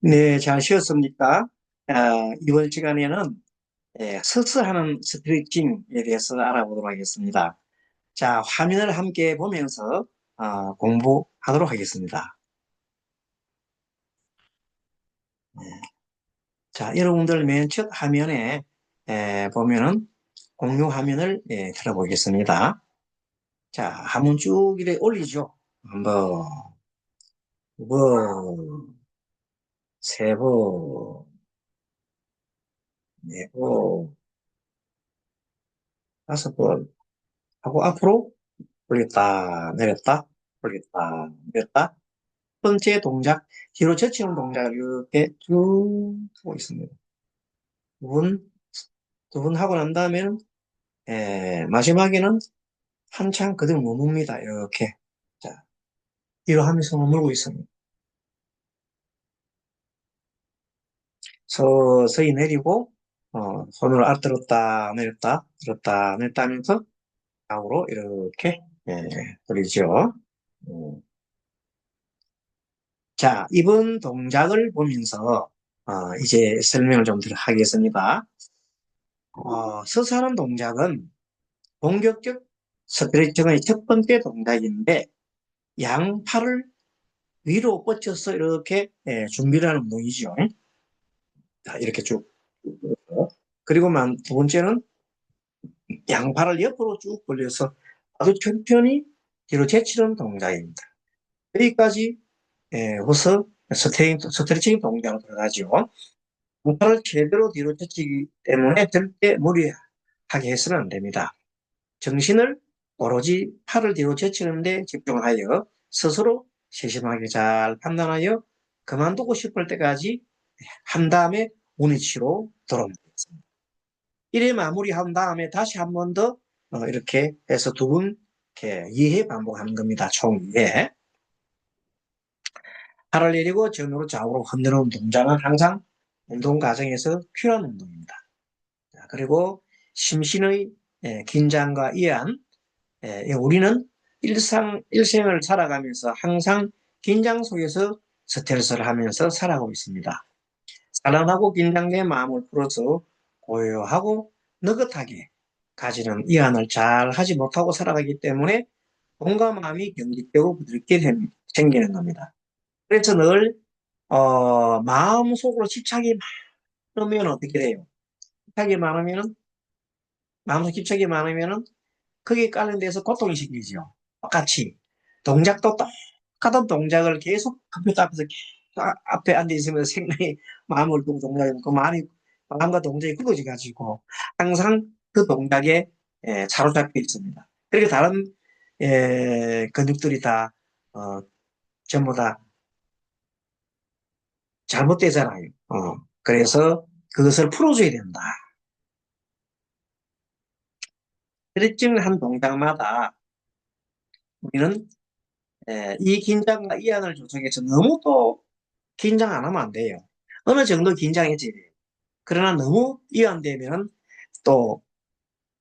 네, 잘 쉬었습니까? 이번 시간에는 서서 하는 스트레칭에 대해서 알아보도록 하겠습니다. 자, 화면을 함께 보면서 공부하도록 하겠습니다. 자, 여러분들 맨 첫 화면에 보면은 공유 화면을 틀어보겠습니다. 자, 한번 쭉 이렇게 올리죠. 한 번, 두 번, 세 번, 네 번, 다섯 번 하고 앞으로 올렸다, 내렸다, 올렸다, 내렸다. 첫 번째 동작, 뒤로 젖히는 동작을 이렇게 쭉 하고 있습니다. 두 번, 두 번 하고 난 다음에는, 마지막에는 한참 그대로 머뭅니다. 이렇게. 자, 뒤로 하면서 머물고 있습니다. 서서히 내리고, 손으로 들었다, 내렸다, 들었다, 내렸다 하면서 좌우로 이렇게, 돌리죠. 음. 자, 이번 동작을 보면서, 이제 설명을 좀 하겠습니다. 서서 하는 동작은 본격적 스트레칭의 첫 번째 동작인데, 양팔을 위로 뻗쳐서 이렇게 준비를 하는 운동이죠. 자, 이렇게 쭉. 그리고만 두 번째는 양팔을 옆으로 쭉 벌려서 아주 천천히 뒤로 제치는 동작입니다. 여기까지 해서 스트레칭 동작으로 들어가죠. 양팔을 제대로 뒤로 제치기 때문에 절대 무리하게 해서는 안 됩니다. 정신을 오로지 팔을 뒤로 제치는 데 집중하여 스스로 세심하게 잘 판단하여 그만두고 싶을 때까지 한 다음에 원위치로 돌아오면 되겠습니다. 이래 마무리한 다음에 다시 한 번 더 이렇게 해서 두 번 이렇게 2회 반복하는 겁니다. 총 2회. 팔을 내리고 전으로 좌우로 흔드는 동작은 항상 운동 과정에서 필요한 운동입니다. 그리고 심신의 긴장과 이완, 우리는 일생을 살아가면서 항상 긴장 속에서 스트레스를 하면서 살아가고 있습니다. 살아나고 긴장된 마음을 풀어서 고요하고 느긋하게 가지는 이완을 잘 하지 못하고 살아가기 때문에 몸과 마음이 경직되고 부들게 생기는 겁니다. 그래서 늘 마음속으로 집착이 많으면 어떻게 돼요? 집착이 많으면은 마음속 집착이 많으면은 거기에 관련돼서 고통이 생기죠. 똑같이 동작도 똑같은 동작을 계속 컴퓨터 앞에서 앞에 앉아 있으면서 생각이 마음을 두고 동작이 그 마음과 동작이 굳어져 가지고 항상 그 동작에 사로잡혀 있습니다. 그리고 다른 근육들이 다 어, 전부 다 잘못되잖아요. 그래서 그것을 풀어줘야 된다. 스트레칭을 한 동작마다 우리는 이 긴장과 이완을 조성해서 너무 또 긴장 안 하면 안 돼요. 어느 정도 긴장해져야 돼요. 그러나 너무 이완되면 또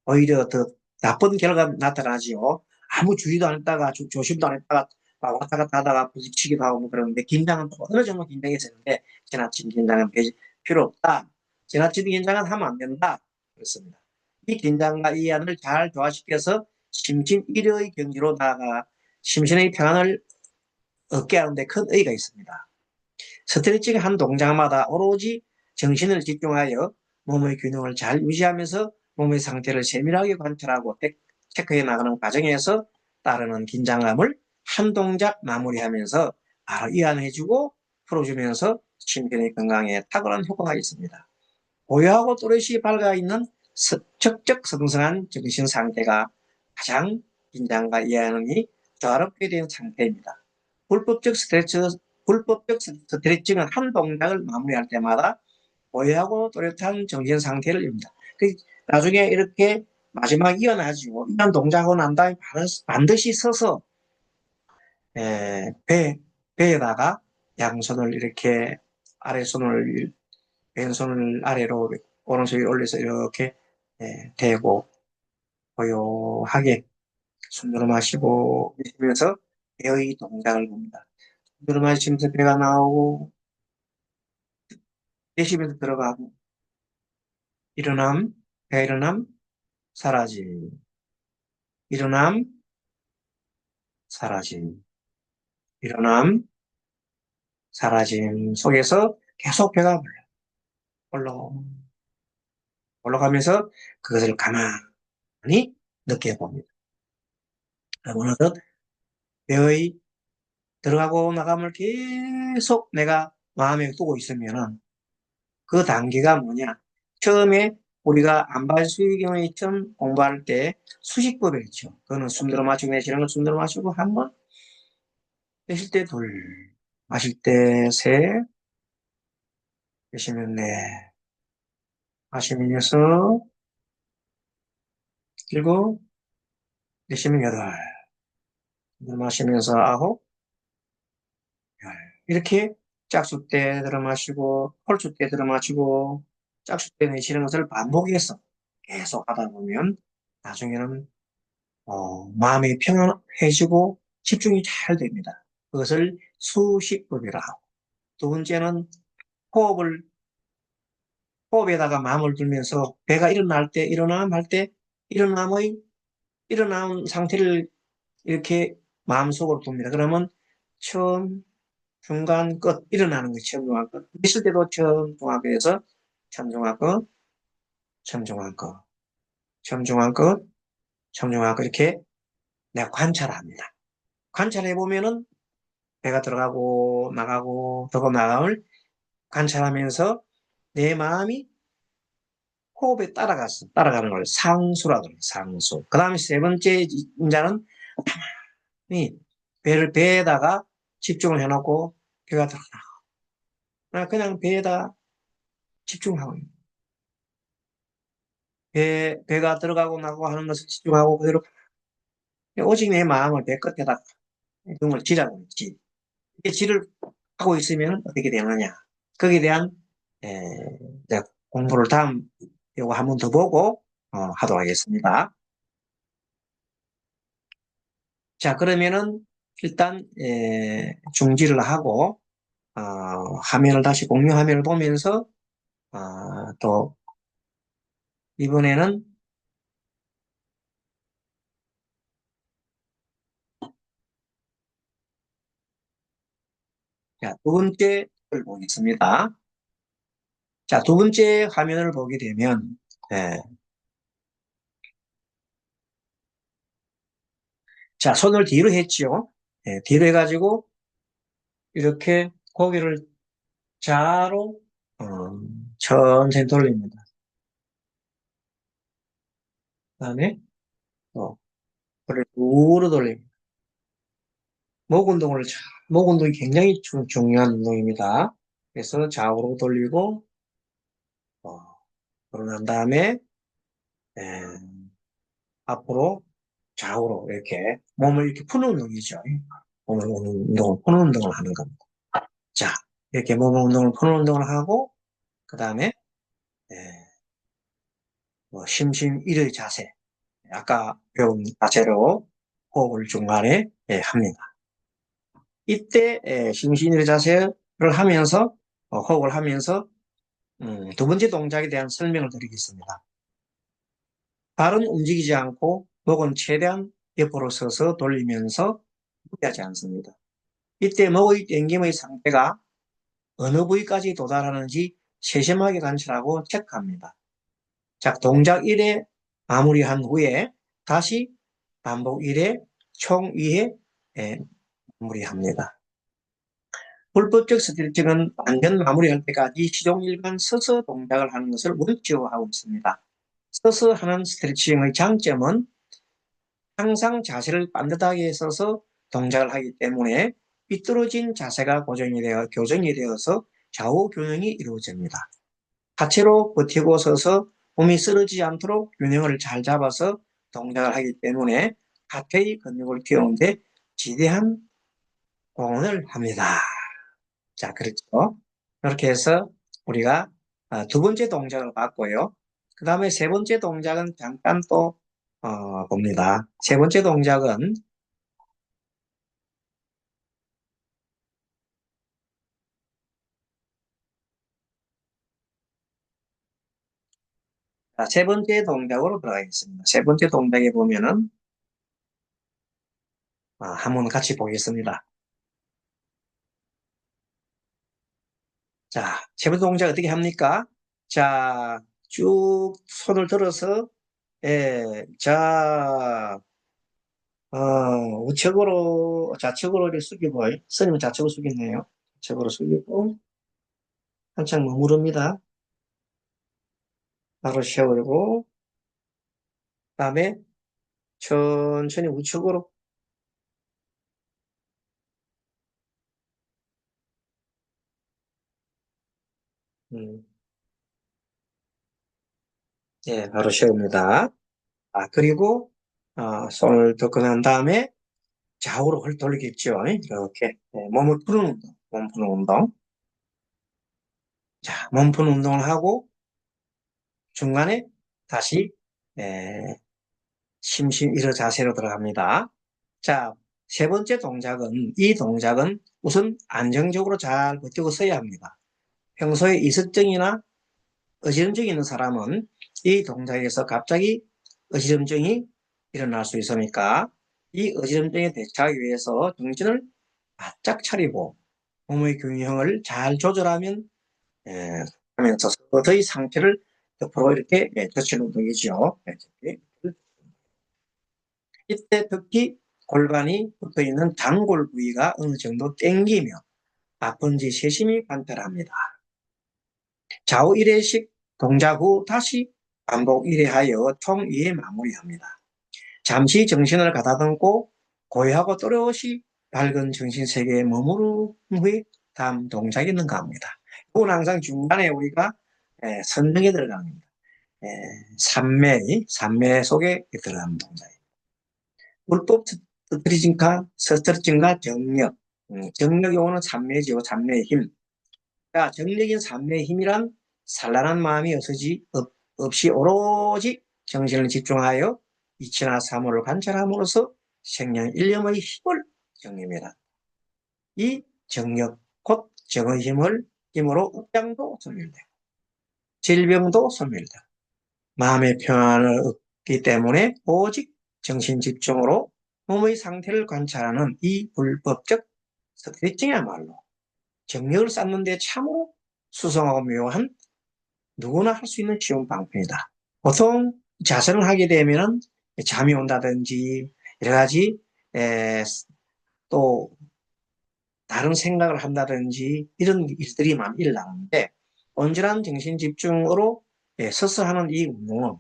오히려 더 나쁜 결과가 나타나지요. 아무 주의도 안 했다가 조심도 안 했다가 막 왔다 갔다 하다가 부딪히기도 하고 뭐 그러는데 긴장은 또 어느 정도 긴장해지는데 지나친 긴장은 필요 없다. 지나친 긴장은 하면 안 된다. 그렇습니다. 이 긴장과 이완을 잘 조화시켜서 심신 일의 경지로 나아가 심신의 평안을 얻게 하는데 큰 의의가 있습니다. 스트레칭 한 동작마다 오로지 정신을 집중하여 몸의 균형을 잘 유지하면서 몸의 상태를 세밀하게 관찰하고 체크해 나가는 과정에서 따르는 긴장감을 한 동작 마무리하면서 바로 이완해주고 풀어주면서 심신의 건강에 탁월한 효과가 있습니다. 고요하고 또렷이 밝아있는 적적 성성한 정신 상태가 가장 긴장과 이완이 조화롭게 된 상태입니다. 불법적 스트레치, 불법적 스트레칭은 한 동작을 마무리할 때마다 고요하고 또렷한 정신 상태를 이룹니다. 나중에 이렇게 마지막 이어나지고 이런 동작하고 난 다음에 반드시 서서 배에다가 양손을 이렇게 아래손을 왼손을 아래로 오른손 위로 올려서 이렇게 대고 고요하게 숨을 마시고 내쉬면서 배의 동작을 봅니다. 숨을 마시면서 배가 나오고 내쉬면서 들어가고, 일어남, 배가 일어남, 사라짐, 일어남, 사라짐, 일어남, 사라짐 속에서 계속 배가 올라가면서 그것을 가만히 느껴봅니다. 어느덧 배의 들어가고 나감을 계속 내가 마음에 두고 있으면은 그 단계가 뭐냐? 처음에 우리가 안발수유경에 처음 공부할 때 수식법을 했죠. 그거는 숨 들어 마시고 내쉬는 걸 숨 들어 마시고 한 번, 내쉴 때 둘, 마실 때 셋, 내쉬면 넷, 마시면 여섯, 일곱, 내쉬면 여덟, 마시면서 아홉, 열. 이렇게 짝수 때 들어 마시고, 홀수 때 들어 마시고, 짝수 때 내쉬는 것을 반복해서 계속 하다 보면 나중에는 마음이 평안해지고 집중이 잘 됩니다. 그것을 수식법이라 하고. 두 번째는 호흡을, 호흡에다가 마음을 들면서 배가 일어날 때, 일어남 할 때, 일어남의, 일어나는 상태를 이렇게 마음속으로 둡니다. 그러면 처음, 중간, 끝, 일어나는 거 처음, 중간, 끝. 있을 때도 처음, 중간, 끝에서 처음, 중간, 끝, 처음, 중간, 끝, 처음, 중간, 끝, 처음, 중간, 끝. 이렇게 내가 관찰합니다. 관찰해보면은 배가 들어가고 나가고 들어가고 나감을 관찰하면서 내 마음이 호흡에 따라가는 걸 상수라고 해요. 상수. 그 다음에 세 번째 인자는 가만히 배에다가 집중을 해놓고 배가 들어가. 그냥 배에다 집중하고 있는. 배가 들어가고 나가고 하는 것을 집중하고 그대로 오직 내 마음을 배 끝에다 등을 지라고 했지. 이게 지를 하고 있으면 어떻게 되느냐. 거기에 대한 에, 이제 공부를 다음 요거 한 번 더 보고 하도록 하겠습니다. 자, 그러면은 일단 중지를 하고 화면을 다시 공유 화면을 보면서 또 이번에는 자, 두 번째 걸 보겠습니다. 자, 두 번째 화면을 보게 되면 자, 손을 뒤로 했지요. 뒤로 해가지고 이렇게 고개를 좌로 어, 천천히 돌립니다. 그다음에 또 그걸 우로 돌립니다. 목 운동을 목 운동이 굉장히 중요한 운동입니다. 그래서 좌우로 돌리고 그러고 난 다음에 에, 앞으로 좌우로 이렇게 몸을 이렇게 푸는 운동이죠. 몸을 푸는 운동을 하는 겁니다. 자, 이렇게 몸 운동을 푸는 운동을 하고 그 다음에 뭐 심심일의 자세 아까 배운 자세로 호흡을 중간에 합니다. 이때 심신일의 자세를 하면서 호흡을 하면서 두 번째 동작에 대한 설명을 드리겠습니다. 발은 움직이지 않고 목은 최대한 옆으로 서서 돌리면서 무리하지 않습니다. 이때 목의 땡김의 상태가 어느 부위까지 도달하는지 세심하게 관찰하고 체크합니다. 자, 동작 1회 마무리한 후에 다시 반복 1회 총 2회 마무리합니다. 불법적 스트레칭은 완전 마무리할 때까지 시종일관 서서 동작을 하는 것을 원칙으로 하고 있습니다. 서서 하는 스트레칭의 장점은 항상 자세를 반듯하게 서서 동작을 하기 때문에 삐뚤어진 자세가 교정이 되어서 좌우 균형이 이루어집니다. 하체로 버티고 서서 몸이 쓰러지지 않도록 균형을 잘 잡아서 동작을 하기 때문에 하체의 근육을 키우는데 지대한 공헌을 합니다. 자, 그렇죠. 이렇게 해서 우리가 두 번째 동작을 봤고요. 그 다음에 세 번째 동작은 잠깐 또 봅니다. 세 번째 동작은 자, 세 번째 동작으로 들어가겠습니다. 세 번째 동작에 보면은, 한번 같이 보겠습니다. 자, 세 번째 동작 어떻게 합니까? 자, 쭉 손을 들어서, 자, 우측으로, 좌측으로 이렇게 숙이고, 스님은 좌측으로 숙이네요. 좌측으로 숙이고, 한참 머무릅니다. 바로 세우고, 다음에 천천히 우측으로, 음, 바로 세웁니다. 그리고, 손을 더 꺼낸 다음에 좌우로 돌리겠죠. 이렇게, 몸을 푸는 운동, 몸 푸는 운동. 자, 몸 푸는 운동을 하고, 중간에 다시, 에, 심심 일어 자세로 들어갑니다. 자, 세 번째 동작은, 이 동작은 우선 안정적으로 잘 버티고 서야 합니다. 평소에 이석증이나 어지럼증이 있는 사람은 이 동작에서 갑자기 어지럼증이 일어날 수 있으니까 이 어지럼증에 대처하기 위해서 정신을 바짝 차리고 몸의 균형을 잘 조절하면 에, 하면서 서서히 상체를 옆으로 이렇게 젖히는 운동이죠. 이때 특히 골반이 붙어있는 단골 부위가 어느 정도 당기며 아픈지 세심히 관찰합니다. 좌우 1회씩 동작 후 다시 반복 1회하여 총 2회 마무리합니다. 잠시 정신을 가다듬고 고요하고 또렷이 밝은 정신 세계에 머무른 후에 다음 동작이 능가합니다. 이건 항상 중간에 우리가 선정에 들어갑니다. 산매 속에 들어가는 동작입니다. 불법 스트레칭과 정력. 정력 용어는 산매지요. 산매의 힘. 자, 정력인 산매의 힘이란 산란한 마음이 없이 오로지 정신을 집중하여 이치나 사물을 관찰함으로써 생명 일념의 힘을 정립해라. 이 정력 곧 정의 힘으로 업장도 소멸되고 질병도 소멸되고 마음의 평안을 얻기 때문에 오직 정신 집중으로 몸의 상태를 관찰하는 이 불법적 스트레칭이야말로 정력을 쌓는 데 참으로 수성하고 묘한 누구나 할 수 있는 쉬운 방법이다. 보통 자세를 하게 되면 잠이 온다든지 여러 가지 또 다른 생각을 한다든지 이런 일들이 많이 일어나는데 온전한 정신 집중으로 서서 하는 이 운동은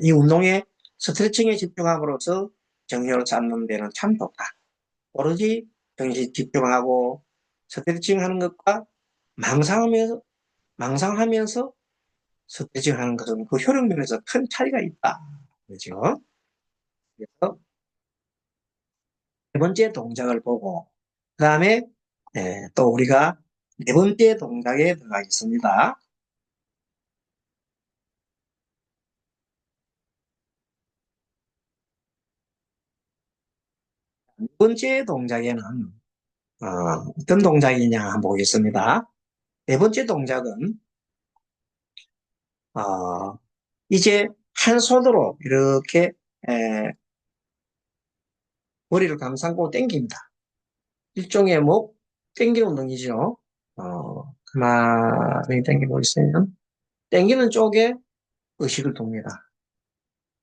이 운동에 스트레칭에 집중함으로써 정신을 잡는 데는 참 좋다. 오로지 정신 집중하고 스트레칭 하는 것과 망상하면서 망상하면서 스트레칭 하는 것은 그 효능 면에서 큰 차이가 있다. 그렇죠? 그래서 세 번째 동작을 보고 그 다음에 또 우리가 네 번째 동작에 들어가겠습니다. 네 번째 동작에는 어, 어떤 동작이냐 한번 보겠습니다. 네 번째 동작은 어, 이제 한 손으로 이렇게 머리를 감싸고 당깁니다. 일종의 목 당기는 운동이죠. 가만히 당기고 있으면 당기는 쪽에 의식을 둡니다.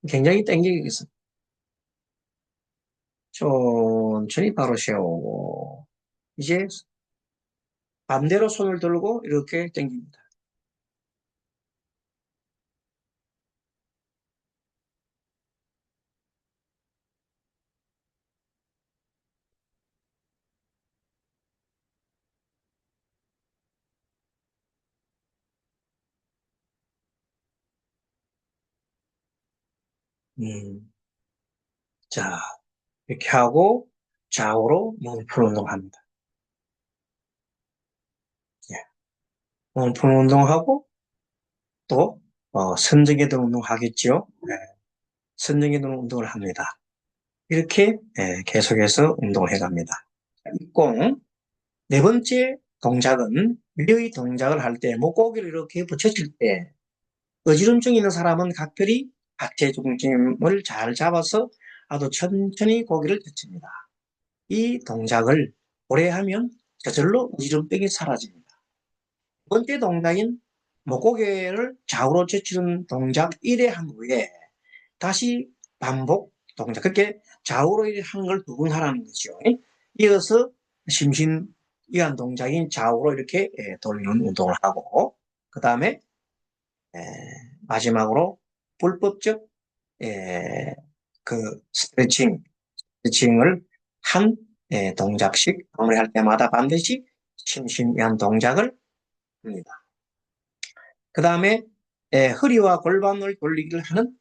굉장히 당기겠습니다. 천천히 바로 세우고 이제 반대로 손을 들고 이렇게 당깁니다. 음, 자, 이렇게 하고 좌우로 몸을 푸는 운동합니다. 예. 몸을 푸는 운동하고 또 선정해둔 운동하겠죠. 선정해둔 운동을 합니다. 이렇게 계속해서 운동을 해갑니다. 잇공 네 번째 동작은 위의 동작을 할 때 목고기를 이렇게 붙여줄 때 어지럼증이 있는 사람은 각별히 하체 중심을 잘 잡아서 아주 천천히 고개를 젖힙니다. 이 동작을 오래 하면 저절로 어지럼증이 사라집니다. 두 번째 동작인 목고개를 좌우로 젖히는 동작 1회 한 후에 다시 반복 동작. 그렇게 좌우로 하는 걸 두 번 하라는 거죠. 이어서 심신이한 동작인 좌우로 이렇게 돌리는 운동을 하고, 그 다음에 마지막으로 불법적 그 스트레칭을 한 동작씩 마무리할 때마다 반드시 심신미한 동작을 합니다. 그 다음에 허리와 골반을 돌리기를 하는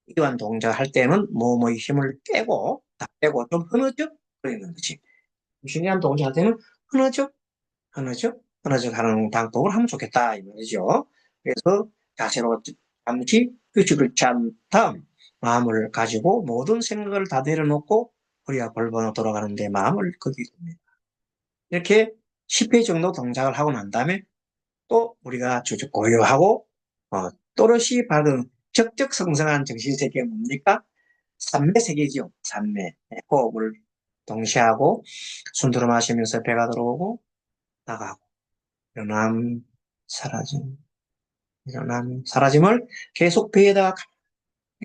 이러한 동작을 할 때는 몸의 힘을 빼고 다 빼고 좀 흐느적 거리는 거지. 심신미한 동작할 때는 흐느적 흐느적 하는 방법을 하면 좋겠다 이 말이죠. 그래서 자세로 잠시 휴식을 취한 다음 마음을 가지고 모든 생각을 다 내려놓고 허리와 골반으로 돌아가는데 마음을 거기에 둡니다. 이렇게 10회 정도 동작을 하고 난 다음에 또 우리가 주저 고요하고 또렷이 받은 적적성성한 정신세계가 뭡니까? 삼매세계죠. 삼매. 호흡을 동시에 하고 숨 들어 마시면서 배가 들어오고 나가고 일어남 사라짐 일어남 사라짐을 계속 배에다가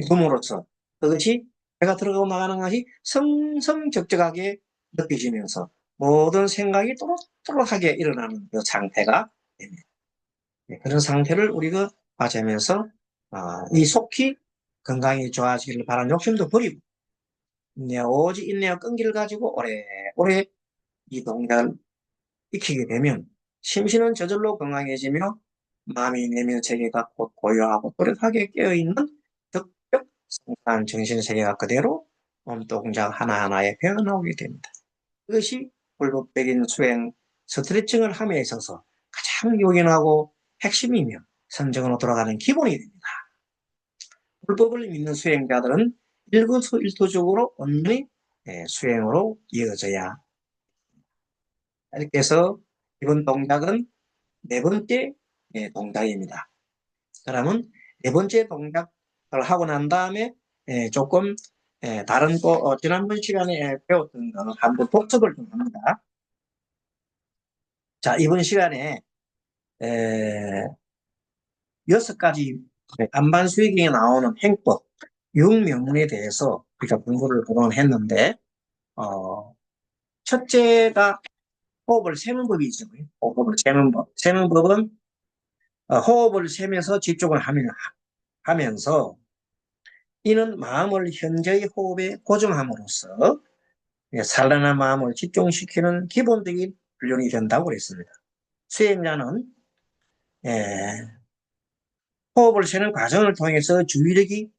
둠으로써 그것이 배가 들어가고 나가는 것이 성성적적하게 느껴지면서 모든 생각이 또렷또렷하게 일어나는 그 상태가 됩니다. 그런 상태를 우리가 맞으면서 이 속히 건강이 좋아지기를 바라는 욕심도 버리고 오직 인내와 끈기를 가지고 오래오래 이 동작을 익히게 되면 심신은 저절로 건강해지며 마음이 내면 세계가 곧 고요하고 또렷하게 깨어있는 덕적 성탄 정신세계가 그대로 몸동작 하나하나에 배어나오게 됩니다. 그것이 불법적인 수행, 스트레칭을 함에 있어서 가장 요긴하고 핵심이며 선정으로 돌아가는 기본이 됩니다. 불법을 믿는 수행자들은 일거수일투족으로 온전히 수행으로 이어져야. 이렇게 해서 이번 동작은 네 번째 동작입니다. 그러면 네 번째 동작을 하고 난 다음에 조금 다른 지난번 시간에 배웠던 거 한번 복습을 좀 합니다. 자, 이번 시간에 6가지 안반수익에 나오는 행법 6명문에 대해서 우리가 공부를 그동안 했는데 첫째가 호흡을 세는 법이죠. 호흡을 세는 법. 세는 법은 호흡을 세면서 집중을 하면서 이는 마음을 현재의 호흡에 고정함으로써 산란한 마음을 집중시키는 기본적인 훈련이 된다고 그랬습니다. 수행자는 호흡을 세는 과정을 통해서 주의력이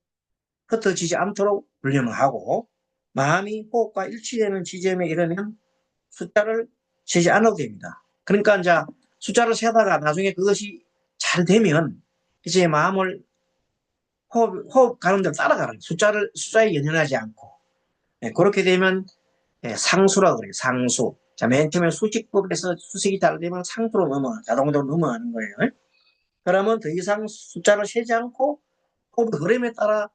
흩어지지 않도록 훈련을 하고 마음이 호흡과 일치되는 지점에 이르면 숫자를 세지 않아도 됩니다. 그러니까 이제 숫자를 세다가 나중에 그것이 잘 되면 이제 마음을 호흡 가는 대로 따라가는 숫자에 연연하지 않고 그렇게 되면 상수라고 그래요. 상수. 자, 맨 처음에 수직법에서 수식이 잘 되면 상수로 자동적으로 넘어가는 거예요. 그러면 더 이상 숫자를 세지 않고 호흡 흐름에 따라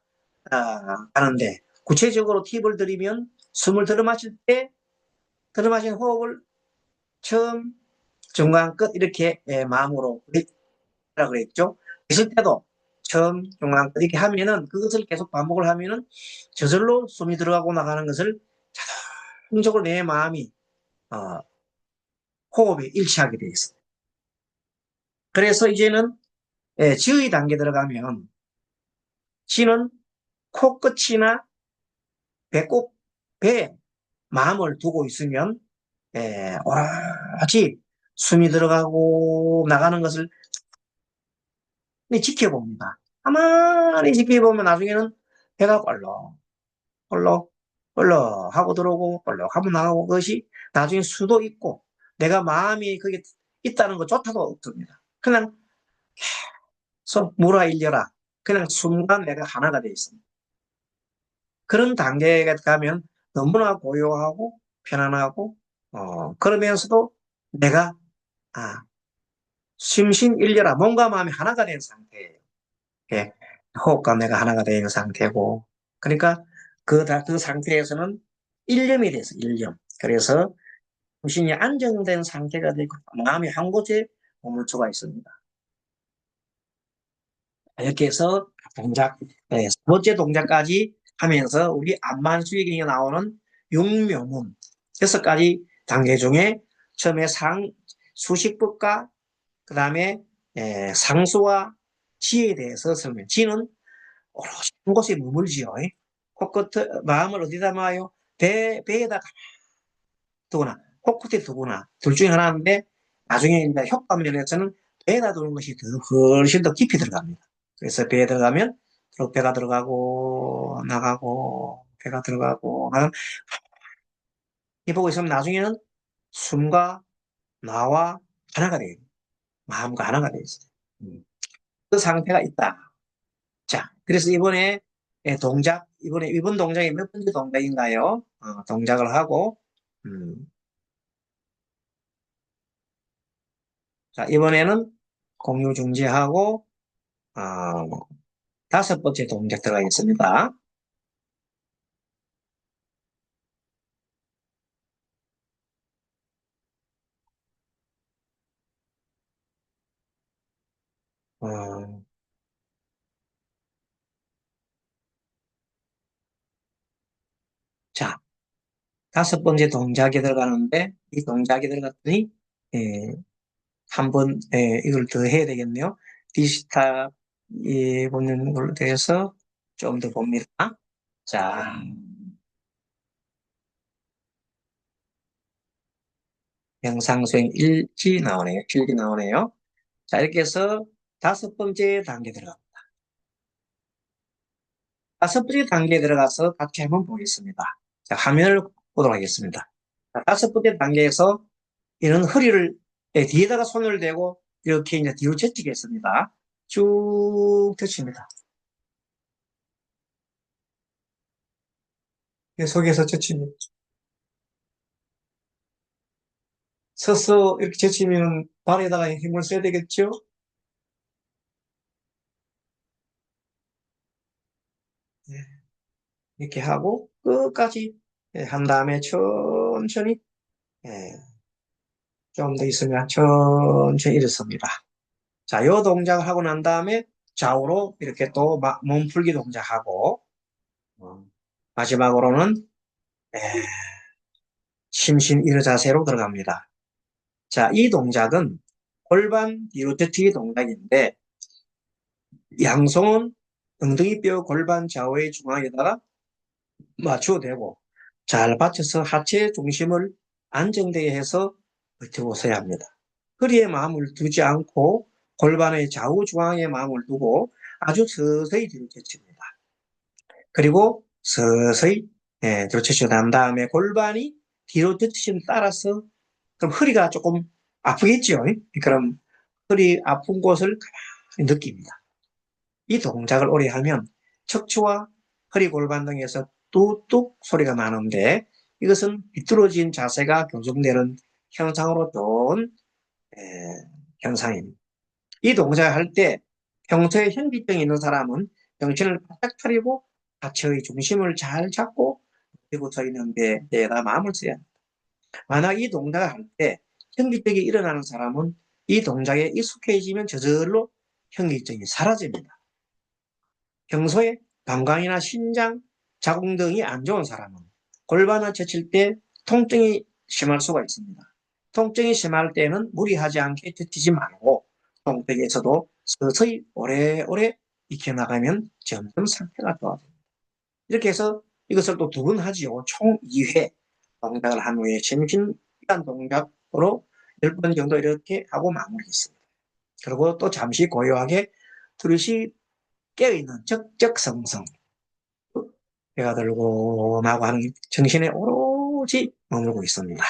가는데 구체적으로 팁을 드리면 숨을 들어 마실 때 들어 마신 호흡을 처음, 중간, 끝 이렇게 마음으로 하라 그랬죠. 있을 때도 처음, 중간, 끝 이렇게 하면은 그것을 계속 반복을 하면은 저절로 숨이 들어가고 나가는 것을 자동적으로 내 마음이 호흡에 일치하게 되어 있습니다. 그래서 이제는 지의 단계 들어가면 지는 코끝이나 배에 마음을 두고 있으면 오롯이 숨이 들어가고 나가는 것을 지켜봅니다. 가만히 지켜보면 나중에는 배가 꼴럭 하고 들어오고 꼴럭 하고 나가고 그것이 나중에 수도 있고 내가 마음이 거기 있다는 것조차도 없습니다. 그냥 물어일려라. 그냥 순간 내가 하나가 되어 있습니다. 그런 단계에 가면 너무나 고요하고 편안하고 그러면서도 내가 심신일려라 몸과 마음이 하나가 된 상태예요. 예, 호흡과 뇌가 하나가 되어 있는 상태고. 그러니까 그 상태에서는 일념이 돼서 일념. 그래서 정신이 안정된 상태가 되고 마음이 한 곳에 머물 수가 있습니다. 이렇게 해서 세 번째 동작까지 하면서 우리 안만수익이 나오는 육묘문 6가지 단계 중에 처음에 수식법과 그 다음에 상수와 지에 대해서 설명. 지는 오롯이 한 곳에 머물지요. 코끝 마음을 어디다 놔요? 배에다 두거나 코끝에 두거나 둘 중에 하나인데 나중에 이제 효과 면에서는 배에다 두는 것이 훨씬 더 깊이 들어갑니다. 그래서 배에 들어가면 배가 들어가고 나가고 배가 들어가고 이 보고 있으면 나중에는 숨과 나와 하나가 돼요. 마음과 하나가 되어 있어요. 그 상태가 있다. 자, 그래서 이번 동작이 몇 번째 동작인가요? 동작을 하고, 음, 자, 이번에는 공유 중지하고, 어, 5번째 동작 들어가겠습니다. 어, 자, 5번째 동작이 들어가는데, 이 동작이 들어갔더니, 예, 한번, 이걸 더 해야 되겠네요. 디지털, 보는 걸로 돼서 좀 더 봅니다. 자, 영상수행 일기 나오네요. 필기 나오네요. 자, 이렇게 해서 5번째 단계 들어갑니다. 5번째 단계에 들어가서 같이 한번 보겠습니다. 자, 화면을 보도록 하겠습니다. 자, 5번째 단계에서 이는 허리를 뒤에다가 손을 대고 이렇게 이제 뒤로 제치겠습니다. 쭉 젖힙니다. 속에서 젖힙니다. 서서 이렇게 젖히면 발에다가 힘을 써야 되겠죠? 네, 이렇게 하고 끝까지 한 다음에 천천히 좀 더 있으면 천천히 일어섭니다. 자, 요 동작을 하고 난 다음에 좌우로 이렇게 또 몸풀기 동작하고 어, 마지막으로는 에, 심신 일어 자세로 들어갑니다. 자, 이 동작은 골반 뒤로 젖히기 동작인데 양손은 엉덩이뼈 골반 좌우의 중앙에다가 맞춰도 되고 잘 받쳐서 하체 중심을 안정되게 해서 버티고 서야 합니다. 허리에 마음을 두지 않고 골반의 좌우 중앙에 마음을 두고 아주 서서히 뒤로 젖힙니다. 그리고 서서히 뒤로 젖히고 난 다음에 골반이 뒤로 젖힘 따라서 그럼 허리가 조금 아프겠죠? 그럼 허리 아픈 곳을 가만히 느낍니다. 이 동작을 오래 하면 척추와 허리 골반 등에서 뚝뚝 소리가 나는데 이것은 비뚤어진 자세가 교정되는 현상으로 좋은 현상입니다. 이 동작을 할 때 평소에 현기증이 있는 사람은 정신을 바짝 차리고 하체의 중심을 잘 잡고 그리고 서 있는 데에다 마음을 써야 합니다. 만약 이 동작을 할 때 현기증이 일어나는 사람은 이 동작에 익숙해지면 저절로 현기증이 사라집니다. 평소에 방광이나 신장, 자궁 등이 안 좋은 사람은 골반을 젖힐 때 통증이 심할 수가 있습니다. 통증이 심할 때는 무리하지 않게 젖히지 말고 통증에서도 서서히 오래오래 익혀나가면 점점 상태가 좋아집니다. 이렇게 해서 이것을 또 2번 하지요. 총 2회 동작을 한 후에 심신기관 동작으로 10번 정도 이렇게 하고 마무리했습니다. 그리고 또 잠시 고요하게 들으시 깨어있는 적적성성 배가 들고 나고 하는 정신에 오롯이 머물고 있습니다.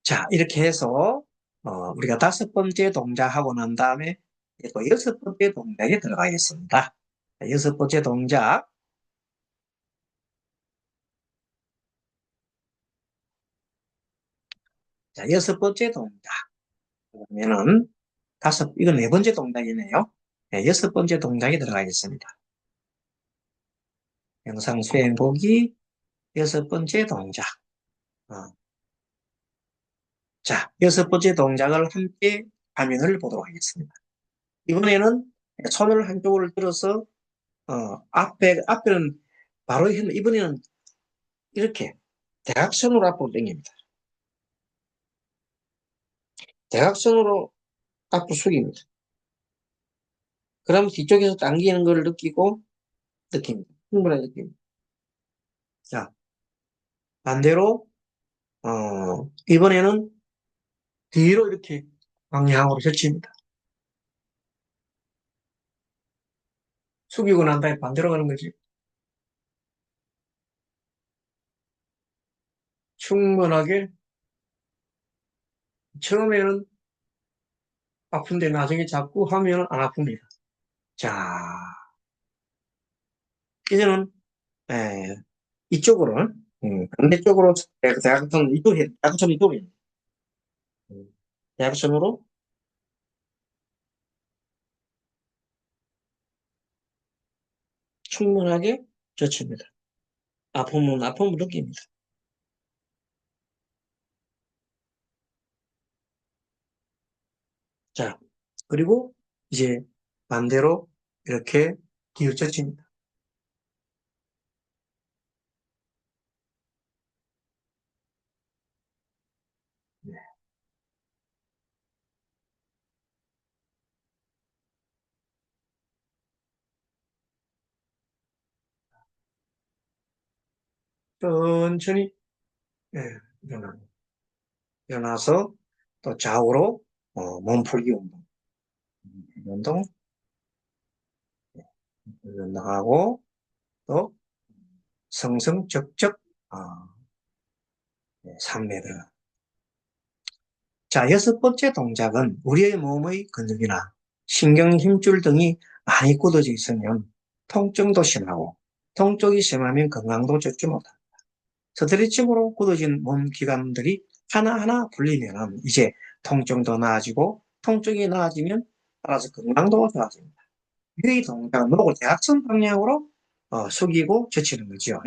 자, 이렇게 해서 우리가 5번째 동작하고 난 다음에 또 6번째 동작에 들어가겠습니다. 6번째 동작. 자, 6번째 동작. 그러면은 이건 4번째 동작이네요. 여섯 번째 동작이 들어가겠습니다. 영상 수행 보기 여섯 번째 동작. 어, 자, 여섯 번째 동작을 함께 화면을 보도록 하겠습니다. 이번에는 손을 한쪽을 들어서 앞에는 바로 이번에는 이렇게 대각선으로 앞으로 당깁니다. 대각선으로 앞으로 숙입니다. 그럼 뒤쪽에서 당기는 걸 느낍니다. 충분하게 느낍니다. 자, 반대로 이번에는 뒤로 이렇게 방향으로 젖힙니다. 숙이고 난 다음에 반대로 가는 거지. 충분하게 처음에는 아픈데 나중에 자꾸 하면 안 아픕니다. 자, 이제는 이쪽으로 반대쪽으로 대각선 이쪽에 대각선으로 충분하게 젖힙니다. 아픔을 느낍니다. 자, 그리고 이제 반대로 이렇게 기울쳐집니다. 천천히 예, 일어나- 일어나서 또 좌우로 몸풀기 운동 나가고 또 성성적적 어, 3m. 자, 여섯 번째 동작은 우리의 몸의 근육이나 신경 힘줄 등이 많이 굳어져 있으면 통증도 심하고 통증이 심하면 건강도 좋지 못합니다. 스트레칭으로 굳어진 몸 기관들이 하나하나 풀리면 이제 통증도 나아지고 통증이 나아지면 따라서 건강도 좋아집니다. 이 동작은 목을 대각선 방향으로 숙이고 젖히는 거죠.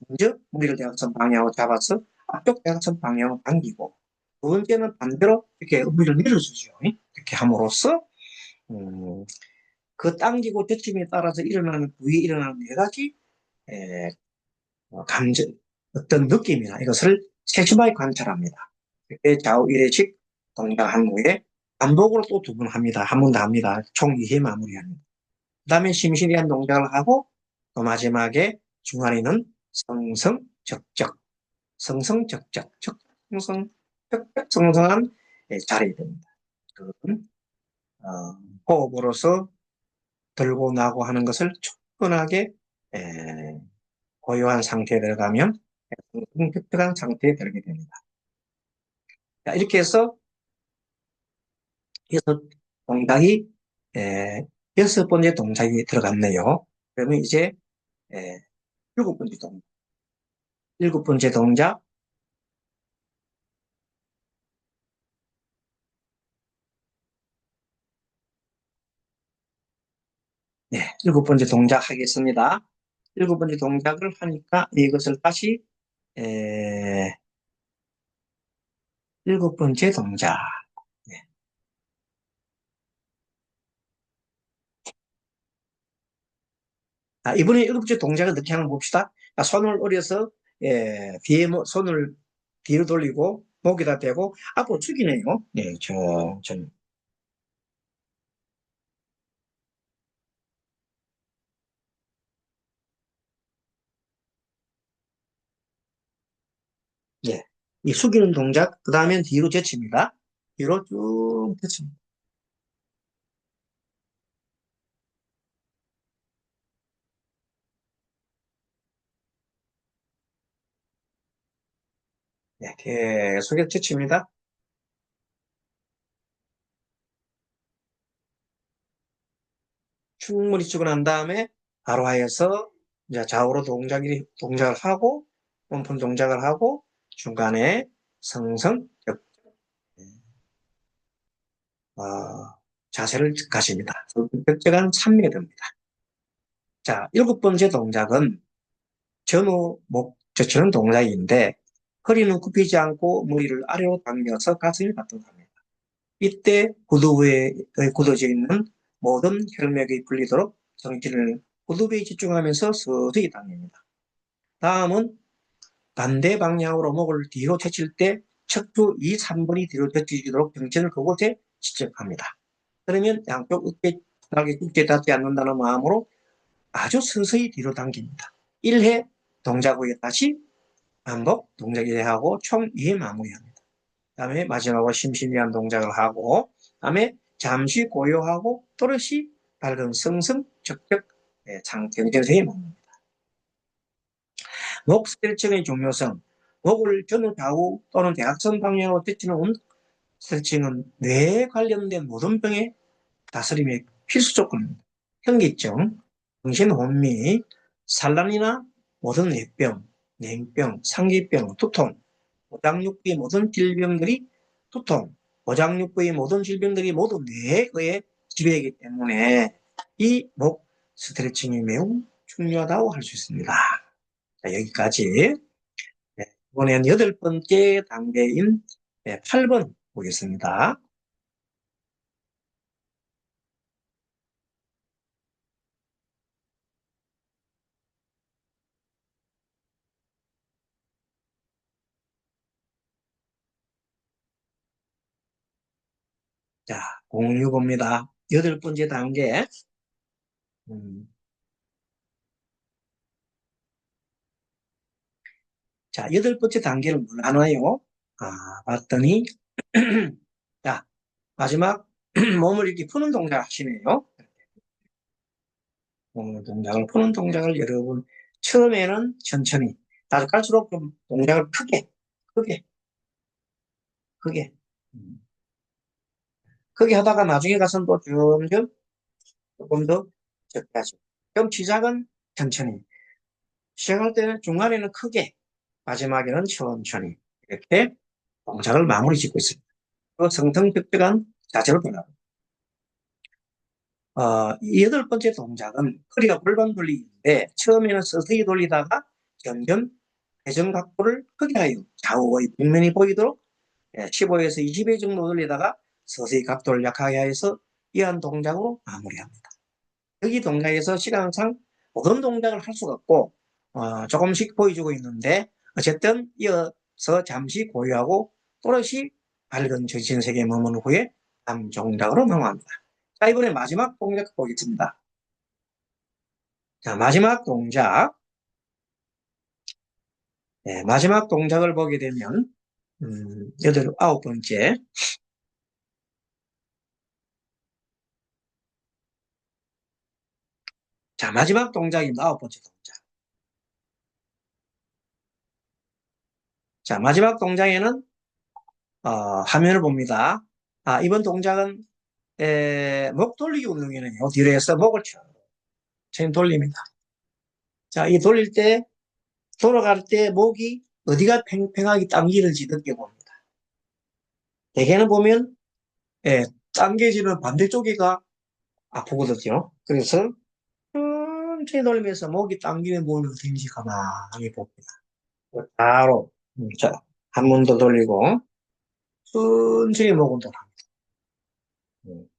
먼저 무리를 대각선 방향으로 잡아서 앞쪽 대각선 방향으로 당기고 두 번째는 반대로 이렇게 무리를 밀어주죠. 이렇게 함으로써 음, 그 당기고 젖힘에 따라서 일어나는 부위에 일어나는 네 가지 에, 감정, 어떤 느낌이나 이것을 세심하게 관찰합니다. 이렇게 좌우 1회씩 동작한 후에 반복으로 또 두 번 합니다. 한 번 더 합니다. 총 2회 마무리합니다. 그 다음에 심신이한 동작을 하고 또 마지막에 중간에는 성성적적, 성성적적, 성성, 성성한 자리에 됩니다. 그건 호흡으로서 들고 나고 하는 것을 충분하게 에, 고요한 상태에 들어가면 성격한 상태에 들게 됩니다. 자, 이렇게 해서 여섯 동작이 여섯 번째 동작이 들어갔네요. 그러면 이제 에, 일곱 번째 동작. 일곱 번째 동작. 네, 일곱 번째 동작 하겠습니다. 일곱 번째 동작을 하니까 이것을 다시 에, 일곱 번째 동작. 네. 이번에 일곱 번째 동작을 어떻게 하는 거 봅시다. 손을 올려서 손을 뒤로 돌리고 목에다 대고 앞으로 숙이네요. 네, 네. 이 숙이는 동작, 그 다음엔 뒤로 제칩니다. 뒤로 쭉 제칩니다. 네, 계속 제칩니다. 충분히 쓰고 난 다음에 바로 하여서 이제 좌우로 동작을 하고 원품 동작을 하고 중간에 성성 어, 자세를 가십니다. 적절한 삼매듭니다. 자, 7번째 동작은 전후 동작인데 허리는 굽히지 않고 머리를 아래로 당겨서 가슴이 받도록 합니다. 이때 구두부에 굳어져 있는 모든 혈맥이 풀리도록 정신을 구두부에 집중하면서 서서히 당깁니다. 다음은 반대 방향으로 목을 뒤로 제칠 때 척추 2, 3번이 뒤로 젖히도록 정신을 그곳에 집중합니다. 그러면 양쪽 어깨 바닥에 굳게 닿지 않는다는 마음으로 아주 서서히 뒤로 당깁니다. 1회 동작 후에 다시 반복 동작 1회 하고 총 2회 마무리합니다. 다음에 마지막으로 심심미한 동작을 하고 다음에 잠시 고요하고 또렷이 밝은 성성 적적 경전세에 뭡니다. 목 스트레칭의 중요성. 목을 전후 좌우 또는 대각선 방향으로 젖히는 스트레칭은 뇌에 관련된 모든 병의 다스림의 필수 조건입니다. 현기증, 정신혼미, 산란이나 모든 뇌병, 냉병, 상기병, 두통, 오장육부의 모든 질병들이 두통, 오장육부의 모든 질병들이 모두 뇌에 의해 지배하기 때문에 이 목 스트레칭이 매우 중요하다고 할 수 있습니다. 자, 여기까지. 네, 이번엔 8번째 단계인 8번 보겠습니다. 자, 공유봅니다. 8번째 단계. 음, 자, 8번째 단계는 뭘 하나요? 봤더니, 자, 마지막 몸을 이렇게 푸는 동작 하시네요. 몸 동작을 푸는 동작을 여러분, 처음에는 천천히, 나중 갈수록 좀 동작을 크게, 크게, 음, 크게 하다가 나중에 가서는 또 점점 조금 더 적게 하죠. 그럼 시작은 천천히. 시작할 때는 중간에는 크게, 마지막에는 천천히. 이렇게 동작을 마무리 짓고 있습니다. 그 성성적절한 자세를 보라고. 이 8번째 동작은 허리가 골반 돌리기인데 처음에는 서서히 돌리다가 점점 회전 각도를 크게 하여 좌우의 벽면이 보이도록 15에서 20회 정도 돌리다가 서서히 각도를 약하게 해서 이한 동작으로 마무리합니다. 여기 동작에서 시간상 모든 동작을 할 수가 없고 조금씩 보여주고 있는데 어쨌든 이어서 잠시 고요하고 또렷이 밝은 정신세계에 머무는 후에 다음 동작으로 넘어갑니다. 자, 이번에 마지막 동작 보겠습니다. 자, 마지막 동작. 네, 마지막 동작을 보게 되면, 9번째. 자, 마지막 동작입니다. 9번째 동작. 자, 마지막 동작에는, 화면을 봅니다. 이번 동작은, 목 돌리기 운동이네요. 뒤로 해서 목을 천천히 돌립니다. 자, 이 돌릴 때, 돌아갈 때 목이 어디가 팽팽하게 당기는지 느껴봅니다. 대개는 보면, 당겨지는 반대쪽이가 아프거든요. 그래서 천천히 돌면서 목이 당기는 부분을 어딘지 가만히 봅니다. 바로 자, 한 번 더 돌리고 천천히 목은 돌아갑니다.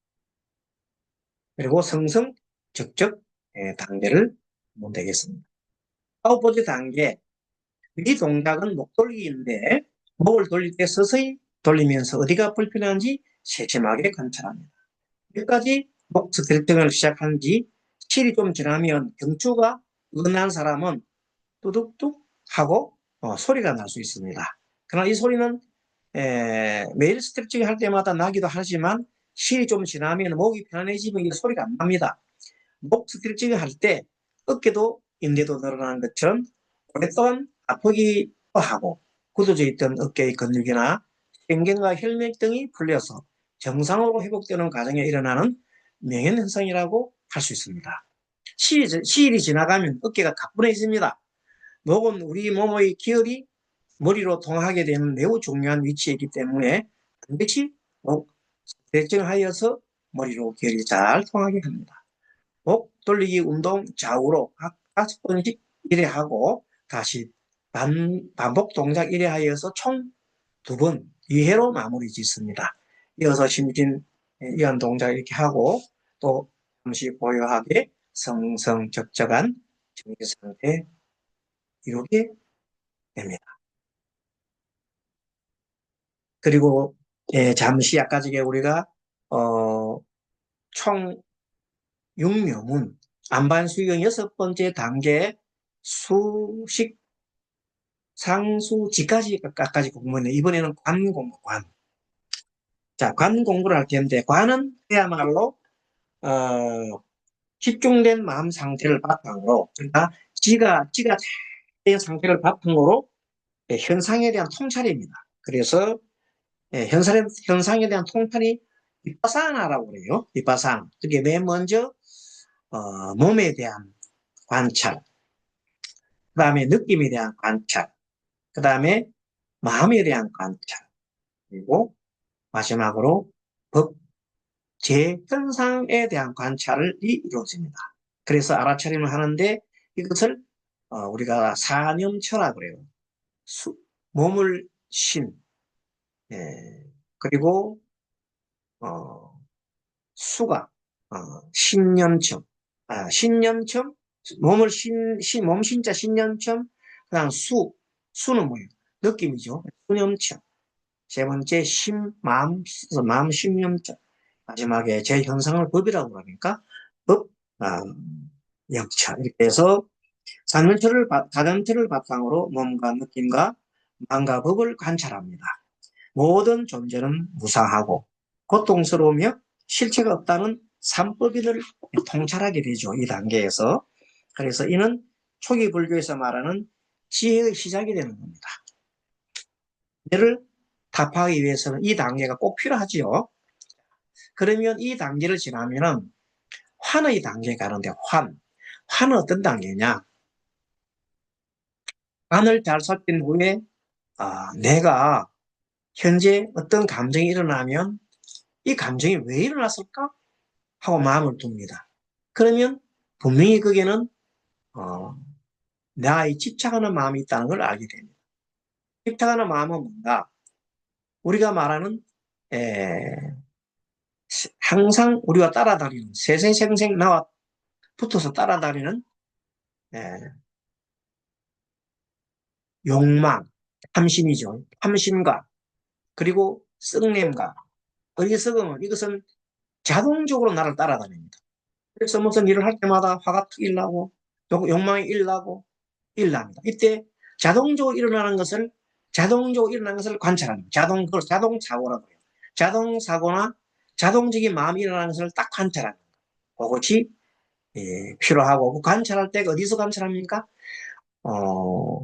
그리고 성성 적적 단계를 보면 되겠습니다. 9번째 단계, 이 동작은 목 돌리기인데 목을 돌릴 때 서서히 돌리면서 어디가 불편한지 세심하게 관찰합니다. 여기까지 목 스트레칭을 시작한 지 7이 좀 지나면 경추가 은한 사람은 뚜둑뚝 하고 소리가 날 수 있습니다. 그러나 이 소리는 매일 스트레칭 할 때마다 나기도 하지만 실이 좀 지나면 목이 편안해지면 이 소리가 안 납니다. 목 스트레칭 할 때 어깨도 인대도 늘어나는 것처럼 오랫동안 아프기도 하고 굳어져 있던 어깨의 근육이나 신경과 혈맥 등이 풀려서 정상으로 회복되는 과정에 일어나는 명현현상이라고 할 수 있습니다. 시일이 지나가면 어깨가 가뿐해집니다. 목은 우리 몸의 기혈이 머리로 통하게 되는 매우 중요한 위치에 있기 때문에 반드시 목 스트레칭을 하여서 머리로 결이 잘 통하게 합니다. 목 돌리기 운동 좌우로 각 5번씩 1회 하고 다시 반복 동작 1회 하여서 총 2번 2회로 마무리 짓습니다. 이어서 심진 이완 동작 이렇게 하고 또 잠시 고요하게 성성적적한 정지 상태 이렇게 됩니다. 그리고 잠시 아까 전에 우리가 총 6명은 안반수경 6번째 단계 수식 상수지까지 공부했네. 이번에는 관 공부, 관. 자, 관 공부를 할 텐데, 관은 그야말로, 집중된 마음 상태를 바탕으로, 그러니까 지가 된 상태를 바탕으로 현상에 대한 통찰입니다. 그래서 현상에 대한 통찰이 윗바사나라고 그래요. 윗바산. 그게 맨 먼저 몸에 대한 관찰, 그 다음에 느낌에 대한 관찰, 그 다음에 마음에 대한 관찰, 그리고 마지막으로 법, 제, 현상에 대한 관찰이 이루어집니다. 그래서 알아차림을 하는데 이것을 우리가 사념처라 그래요. 몸을 예, 그리고 어, 수가 신념점, 신념점, 몸 신자 신념점, 그다음 수는 뭐예요? 느낌이죠. 수념점. 세 번째 마음 신념점. 마지막에 제 현상을 법이라고 그러니까 법, 아, 영차 이렇게 해서 사념틀을 바탕으로 몸과 느낌과 마음과 법을 관찰합니다. 모든 존재는 무상하고 고통스러우며 실체가 없다는 삼법인을 통찰하게 되죠. 이 단계에서. 그래서 이는 초기 불교에서 말하는 지혜의 시작이 되는 겁니다. 이를 답하기 위해서는 이 단계가 꼭 필요하지요. 그러면 이 단계를 지나면은 환의 단계가 가는데 환은 어떤 단계냐? 환을 잘 살핀 후에 내가 현재 어떤 감정이 일어나면 이 감정이 왜 일어났을까? 하고 마음을 둡니다. 그러면 분명히 거기에는 나의 집착하는 마음이 있다는 걸 알게 됩니다. 집착하는 마음은 뭔가 우리가 말하는 에, 항상 우리가 따라다니는 세세생생 나와 붙어서 따라다니는 에, 욕망, 탐심이죠. 탐심과 그리고 썩냄과 어리석음은 이것은 자동적으로 나를 따라다닙니다. 그래서 무슨 일을 할 때마다 화가 툭 일나고 욕망이 일납니다. 이때 자동적으로 일어나는 것을 관찰합니다. 그걸 자동사고라고 해요. 자동사고나 자동적인 마음이 일어나는 것을 딱 관찰하는 거예요. 그것이 필요하고 그 관찰할 때 어디서 관찰합니까?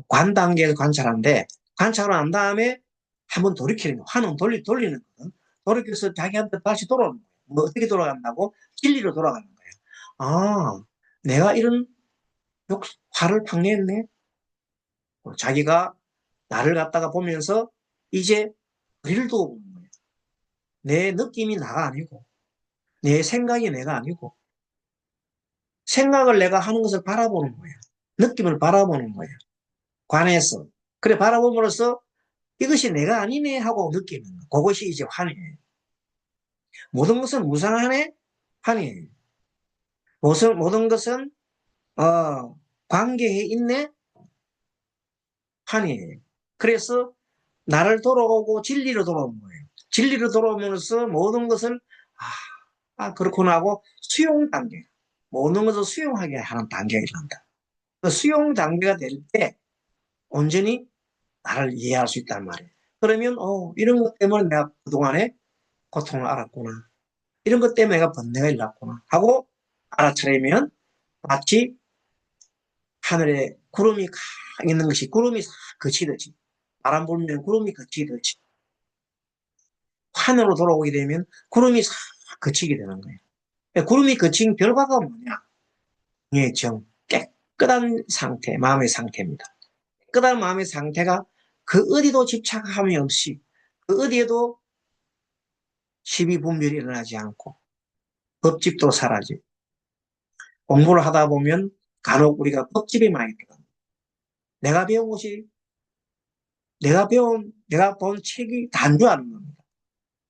관 단계에서 관찰하는데 관찰을 한 다음에 한번 돌이키는 거예요. 화는 돌리는 거거든. 돌이켜서 자기한테 다시 돌아오는 거예요. 뭐 어떻게 돌아간다고? 진리로 돌아가는 거예요. 내가 이런 화를 방해했네. 자기가 나를 갖다가 보면서 이제 우리를 두고 보는 거예요. 내 느낌이 나가 아니고, 내 생각이 내가 아니고, 생각을 내가 하는 것을 바라보는 거예요. 느낌을 바라보는 거예요. 관해서. 그래, 바라봄으로써 이것이 내가 아니네 하고 느끼는 거. 그것이 이제 환이에요. 모든 것은 무상하네? 환이에요. 모든 것은, 관계에 있네? 환이에요. 그래서 나를 돌아오고 진리로 돌아오는 거예요. 진리로 돌아오면서 모든 것을 그렇구나 하고 수용 단계. 모든 것을 수용하게 하는 단계가 일어난다. 그 수용 단계가 될 때 온전히 나를 이해할 수 있단 말이에요. 그러면 이런 것 때문에 내가 그동안에 고통을 알았구나. 이런 것 때문에 내가 번뇌가 일났구나 하고 알아차리면 마치 하늘에 구름이 강 있는 것이 구름이 싹 그치듯이 바람 불면 구름이 그치듯이 하늘로 돌아오게 되면 구름이 싹 그치게 되는 거예요. 구름이 그친 결과가 뭐냐? 정, 깨끗한 상태, 마음의 상태입니다. 깨끗한 마음의 상태가 그 어디도 집착함이 없이 그 어디에도 시비 분별이 일어나지 않고 법집도 사라지고 공부를 하다 보면 간혹 우리가 법집이 많이 들어갑니다. 내가 배운 것이 내가 본 책이 다인 줄 아는 겁니다.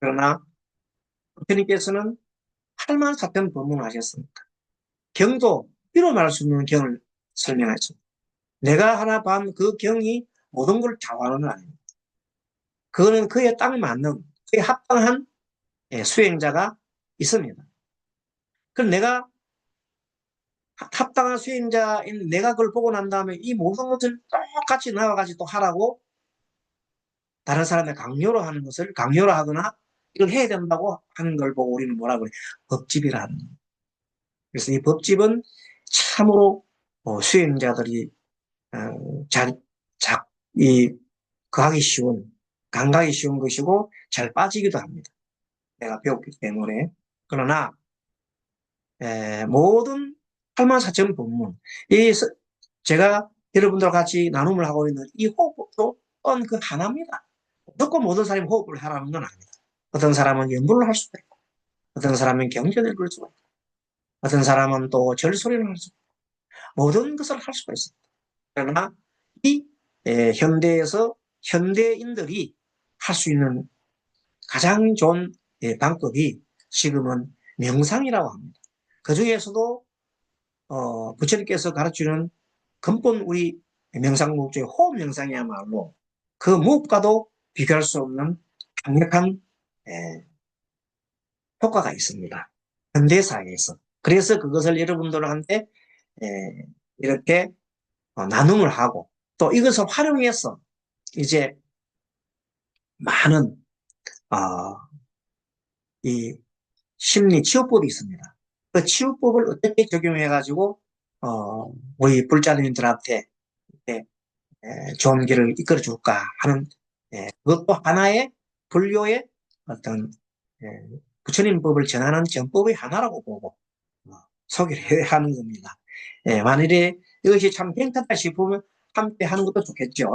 그러나 부처님께서는 8만 4천 법문을 하셨습니다. 경도 비로 말할 수 없는 경을 설명하셨습니다. 내가 하나 반 그 경이 모든 걸 좌우하는 건 아닙니다. 그거는 그에 딱 맞는 그에 합당한 수행자가 있습니다. 그럼 내가 합당한 수행자인 내가 그걸 보고 난 다음에 이 모든 것을 똑같이 나와 가지고 또 하라고 다른 사람의 강요로 하거나 이걸 해야 된다고 하는 걸 보고 우리는 뭐라고 그래? 법집이라는. 그래서 이 법집은 참으로 수행자들이 잘, 자, 이, 그하기 쉬운, 감각이 쉬운 것이고 잘 빠지기도 합니다. 내가 배웠기 때문에. 그러나 모든 84,000 법문, 제가 여러분들과 같이 나눔을 하고 있는 이 호흡법도 또한 그 하나입니다. 무조건 모든 사람이 호흡을 하라는 건 아닙니다. 어떤 사람은 연불을 할 수도 있고, 어떤 사람은 경전을 걸 수가 있고, 어떤 사람은 또 절소리를 할 수도 있고, 모든 것을 할 수가 있습니다. 그러나 이 현대에서 현대인들이 할 수 있는 가장 좋은 방법이 지금은 명상이라고 합니다. 그 중에서도 부처님께서 가르치는 근본 우리 명상 무업 중에 호흡 명상이야말로 그 무엇과도 비교할 수 없는 강력한 효과가 있습니다. 현대사회에서. 그래서 그것을 여러분들한테 이렇게 나눔을 하고 또 이것을 활용해서 이제 많은 이 심리 치유법이 있습니다. 그 치유법을 어떻게 적용해가지고 우리 불자님들한테 좋은 길을 이끌어 줄까 하는 그것도 하나의 불교의 어떤 부처님 법을 전하는 전법의 하나라고 보고 소개를 해야 하는 겁니다. 만일에 이것이 참 괜찮다 싶으면 함께 하는 것도 좋겠죠.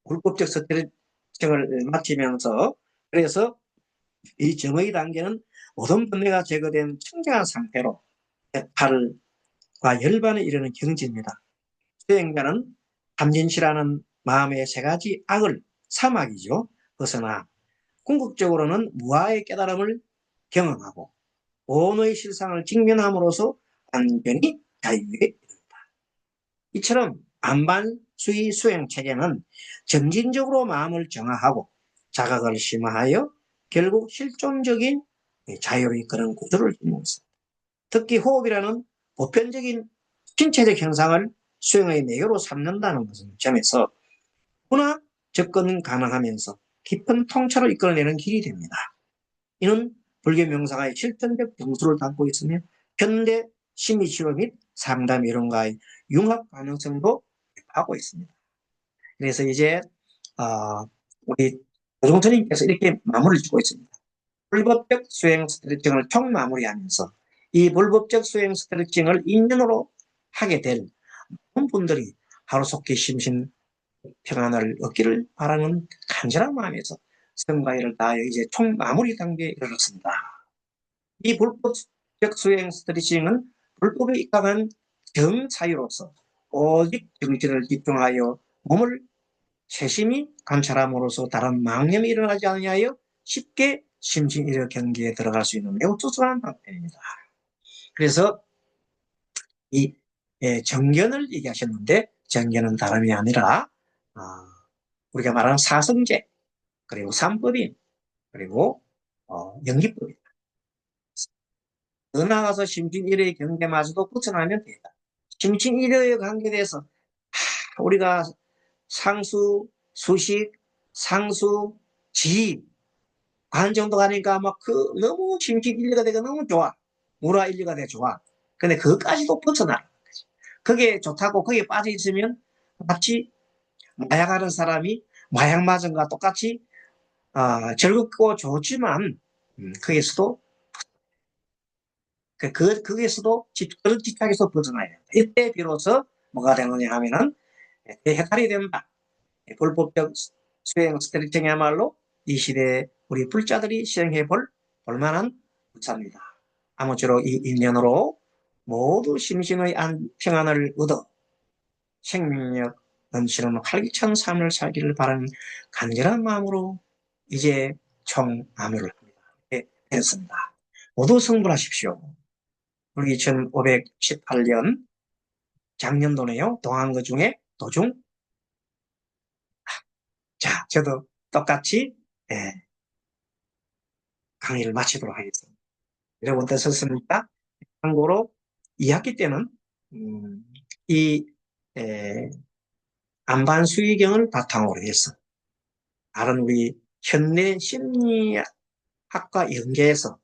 불법적 스트레칭을 마치면서 그래서 이 정의 단계는 모든 번뇌가 제거된 청정한 상태로 팔과 열반에 이르는 경지입니다. 수행자는 탐진치라는 마음의 세 가지 악을 사막이죠. 벗어나 궁극적으로는 무아의 깨달음을 경험하고 오너의 실상을 직면함으로써 완전히 자유에 이른다. 이처럼 안반수의 수행 체계는 점진적으로 마음을 정화하고 자각을 심화하여 결국 실존적인 자유를 이끄는 구조를 이루고 있습니다. 특히 호흡이라는 보편적인 신체적 현상을 수행의 내용으로 삼는다는 것은 점에서 문화 접근 가능하면서 깊은 통찰을 이끌어내는 길이 됩니다. 이는 불교 명상의 실천적 정수를 담고 있으며 현대 심리치료 및 상담 이론과의 융합 가능성도 하고 있습니다. 그래서 이제 우리 조종선님께서 이렇게 마무리를 주고 있습니다. 불법적 수행 스트레칭을 총 마무리하면서 이 불법적 수행 스트레칭을 인연으로 하게 될 분들이 하루속히 심신 평안을 얻기를 바라는 간절한 마음에서 성과를 다하여 이제 총 마무리 단계에 이르렀습니다. 이 불법적 수행 스트레칭은 불법에 입각한 정사유로서 오직 정신을 집중하여 몸을 세심히 관찰함으로써 다른 망념이 일어나지 않으하여 쉽게 심신일의 경기에 들어갈 수 있는 매우 투수한 방법입니다. 그래서 이 정견을 얘기하셨는데 정견은 다름이 아니라 우리가 말하는 사성제 그리고 삼법인 그리고 연기법입니다. 더 나아가서 심신일의 경계마저도 벗어나면 된다. 심신일의 관계에서 우리가 상수, 수식, 상수, 지, 관 정도 가니까 막 너무 심신일리가 되고 너무 좋아. 무라일리가 되게 좋아. 근데 그것까지도 벗어나는 거지. 그게 좋다고 거기에 빠져 있으면 마치 마약하는 사람이 마약 맞은 것과 똑같이 즐겁고 좋지만 거기에서도 거기에서도 그런 집착에서 벗어나야 된다. 이때 비로소 뭐가 되느냐 하면은 해탈이 된다. 불법적 수행 스트레칭이야말로 이 시대에 우리 불자들이 시행해 볼 볼만한 부차입니다. 아무쪼록 이 인연으로 모두 심신의 평안을 얻어 생명력 넘치는 활기찬 삶을 살기를 바라는 간절한 마음으로 이제 총암호를 합니다. 네, 됐습니다. 모두 성불하십시오. 우리 2518년 작년도네요. 동안거 중에 도중. 자, 저도 똑같이 강의를 마치도록 하겠습니다. 여러분 어떠셨습니까? 참고로 2학기 때는 이 안반수의경을 바탕으로 해서 다른 우리 현대 심리학과 연계해서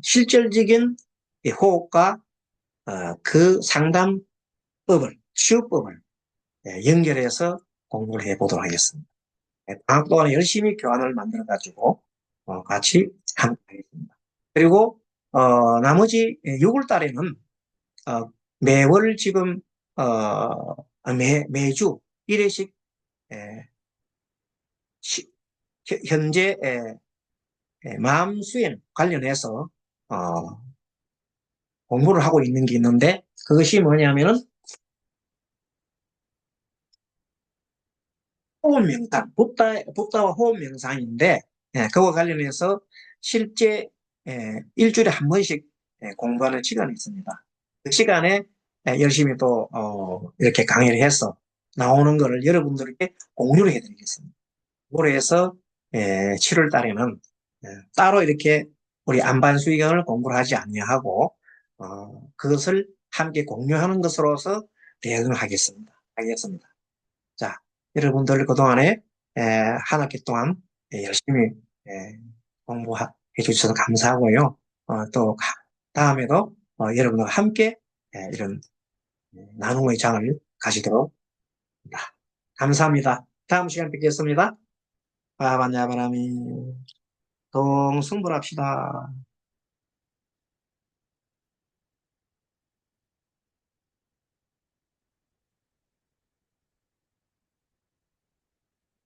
실질적인 호흡과 그 상담법을, 치유법을 연결해서 공부를 해보도록 하겠습니다. 방학 동안에 열심히 교환을 만들어가지고 같이 함께하겠습니다. 그리고 나머지 6월 달에는 매월 지금 매주 1회씩 현재 마음 수행 관련해서 공부를 하고 있는 게 있는데 그것이 뭐냐면은 호흡 명상, 붓다와 호흡 명상인데 그와 관련해서 실제 일주일에 한 번씩 공부하는 시간이 있습니다. 그 시간에 열심히 또 이렇게 강의를 해서 나오는 거를 여러분들께 공유를 해드리겠습니다. 올해에서 7월 달에는 따로 이렇게 우리 안반수의견을 공부를 하지 아니하고 그것을 함께 공유하는 것으로서 대응을 하겠습니다. 자, 여러분들 그동안에 한 학기 동안 열심히 공부해 주셔서 감사하고요. 또 다음에도 여러분들과 함께 이런 나눔의 장을 가지도록 합니다. 감사합니다. 다음 시간에 뵙겠습니다. 바바냐바라미 동승불합시다.